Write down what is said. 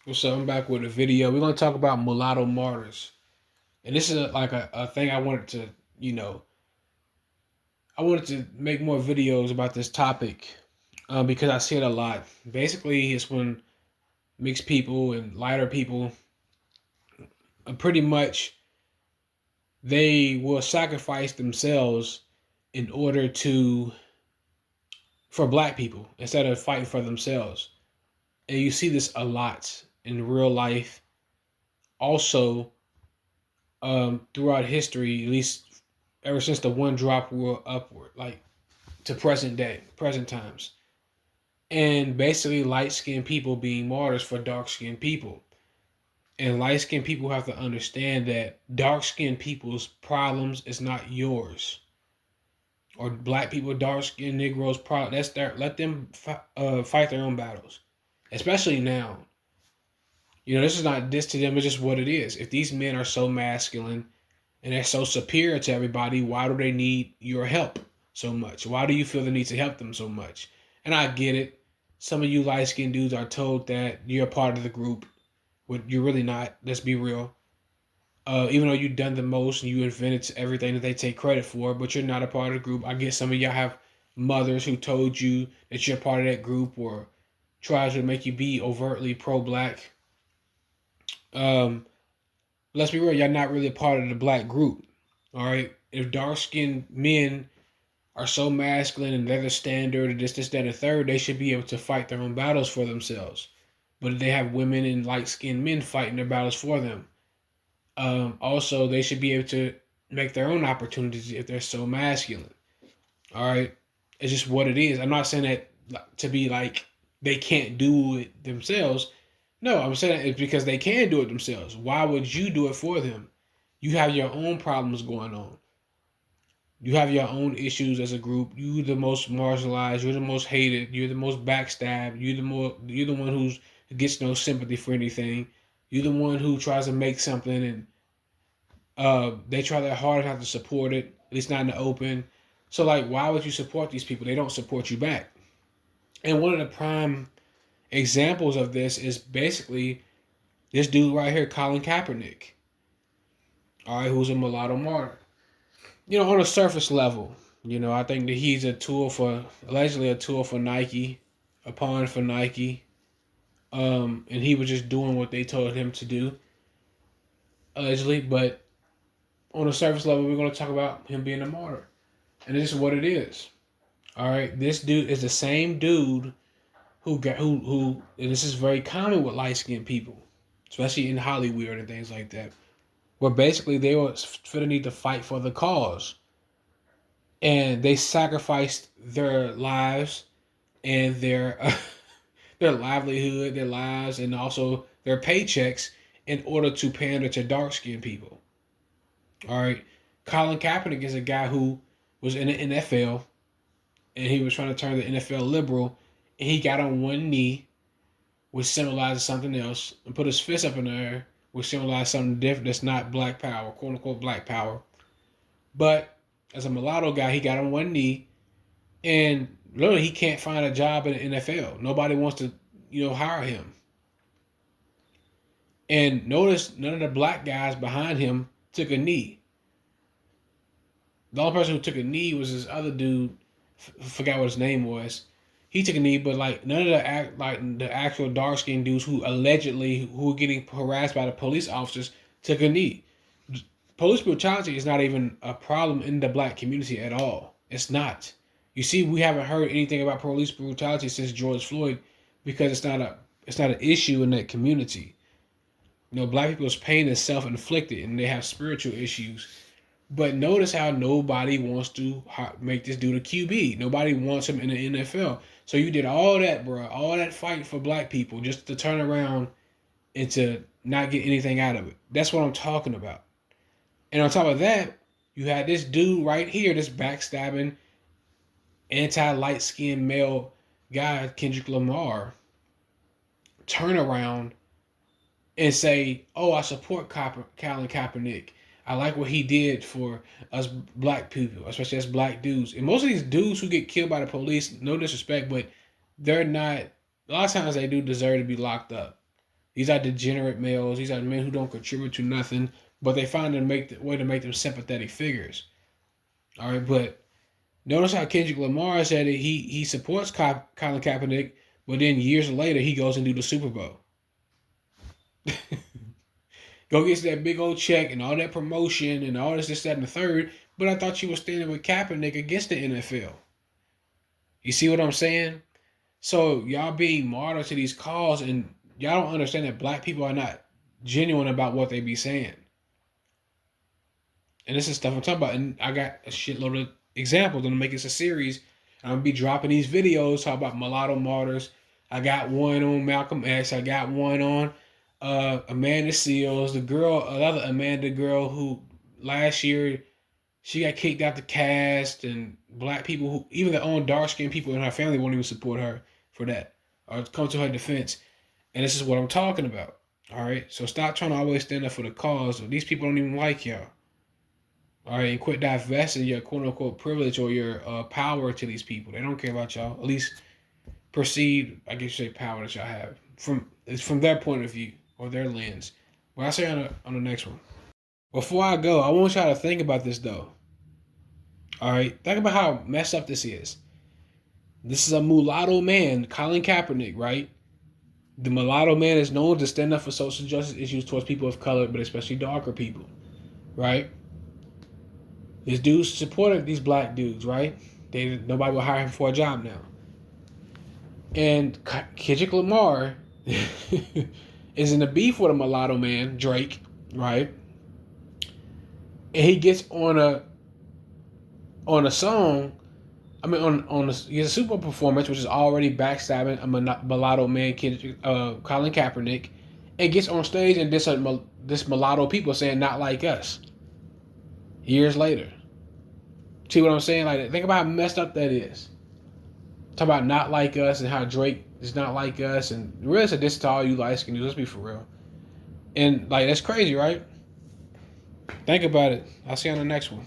What's up? I'm back with a video. We're gonna talk about Mulatto Martyrs, and this is a thing I wanted to, you know, I wanted to make more videos about this topic, because I see it a lot. Basically, it's when mixed people and lighter people, pretty much, they will sacrifice themselves in order to for black people instead of fighting for themselves. And you see this a lot in real life. Also, throughout history, at least ever since the one drop rule upward, like to present day, present times. And basically, light skinned people being martyrs for dark skinned people. And light skinned people have to understand that dark skinned people's problems is not yours. Or black people, dark skinned Negroes' problem. That's their, let them fight their own battles. Especially now. This is not this to them, it's just what it is. If these men are so masculine and they're so superior to everybody, why do they need your help so much? Why do you feel the need to help them so much? And I get it. Some of you light skinned dudes are told that you're a part of the group, but you're really not. Let's be real. Even though you've done the most and you invented everything that they take credit for, but you're not a part of the group. I guess some of y'all have mothers who told you that you're part of that group or tries to make you be overtly pro-black. Um, let's be real, y'all not really a part of the black group. All right. If dark skinned men are so masculine and they're the standard and this, that, and the third, they should be able to fight their own battles for themselves. But if they have women and light skinned men fighting their battles for them, also they should be able to make their own opportunities if they're so masculine. All right. It's just what it is. I'm not saying that to be like they can't do it themselves. No, I'm saying it's because they can do it themselves. Why would you do it for them? You have your own problems going on. You have your own issues as a group. You're the most marginalized. You're the most hated. You're the most backstabbed. You're the one who gets no sympathy for anything. You're the one who tries to make something and they try their hardest not to support it. At least not in the open. So like, why would you support these people? They don't support you back. And one of the prime examples of this is basically this dude right here, Colin Kaepernick. All right, who's a mulatto martyr. On a surface level, I think that he's allegedly a tool for Nike, a pawn for Nike. And he was just doing what they told him to do, allegedly. But on a surface level, we're going to talk about him being a martyr. And this is what it is. All right, this dude is the same dude who, and this is very common with light skinned people, especially in Hollywood and things like that, where basically they were for the need to fight for the cause. And they sacrificed their lives and their their livelihood, their lives, and also their paychecks in order to pander to dark skinned people. All right, Colin Kaepernick is a guy who was in the NFL and he was trying to turn the NFL liberal, and he got on one knee, which symbolizes something else, and put his fist up in the air, which symbolizes something different that's not black power, quote unquote black power. But as a mulatto guy, he got on one knee, and literally he can't find a job in the NFL. Nobody wants to, hire him. And notice none of the black guys behind him took a knee. The only person who took a knee was this other dude. Forgot what his name was. He took a knee, but like none of the actual dark skinned dudes who were getting harassed by the police officers took a knee. Police brutality is not even a problem in the black community at all. It's not. You see, we haven't heard anything about police brutality since George Floyd because it's not an issue in that community. Black people's pain is self inflicted and they have spiritual issues. But notice how nobody wants to make this dude a QB. Nobody wants him in the NFL. So you did all that, bro, all that fight for black people just to turn around and to not get anything out of it. That's what I'm talking about. And on top of that, you had this dude right here, this backstabbing, anti-light skinned male guy, Kendrick Lamar, turn around and say, "Oh, I support Colin Kaepernick. I like what he did for us black people, especially us black dudes." And most of these dudes who get killed by the police, no disrespect, but they're not. A lot of times they do deserve to be locked up. These are degenerate males. These are men who don't contribute to nothing, but they find a way to make them sympathetic figures. All right, but notice how Kendrick Lamar said that he supports Colin Kaepernick, but then years later he goes and do the Super Bowl. Go gets that big old check and all that promotion and all this, that, and the third. But I thought you were standing with Kaepernick against the NFL. You see what I'm saying? So y'all being martyr to these cause, and y'all don't understand that black people are not genuine about what they be saying. And this is stuff I'm talking about. And I got a shitload of examples. I'm gonna make this a series. I'm gonna be dropping these videos talk about Mulatto Martyrs. I got one on Malcolm X. I got one on Amanda Seals, another Amanda girl who last year she got kicked out the cast, and black people who even their own dark skinned people in her family won't even support her for that or come to her defense. And this is what I'm talking about. All right, so stop trying to always stand up for the cause. These people don't even like y'all. All right, and quit divesting your quote unquote privilege or your power to these people. They don't care about y'all. At least perceived, I guess you say, power that y'all have from their point of view or their lens. What I say on the next one. Before I go, I want y'all to think about this though. All right, think about how messed up this is. This is a mulatto man, Colin Kaepernick, right? The mulatto man is known to stand up for social justice issues towards people of color, but especially darker people, right? This dude supported these black dudes, right? Nobody will hire him for a job now. And Kendrick Lamar is in a beef with a mulatto man, Drake, right? And he gets on a song. I mean, he has a Super Bowl performance, which is already backstabbing a mulatto man, Colin Kaepernick, and gets on stage and this mulatto people saying not like us. Years later, see what I'm saying? Like, think about how messed up that is. Talk about not like us and how Drake is not like us, and really it's a diss to all you light skinned dudes. Let's be for real. And like that's crazy, right? Think about it. I'll see you on the next one.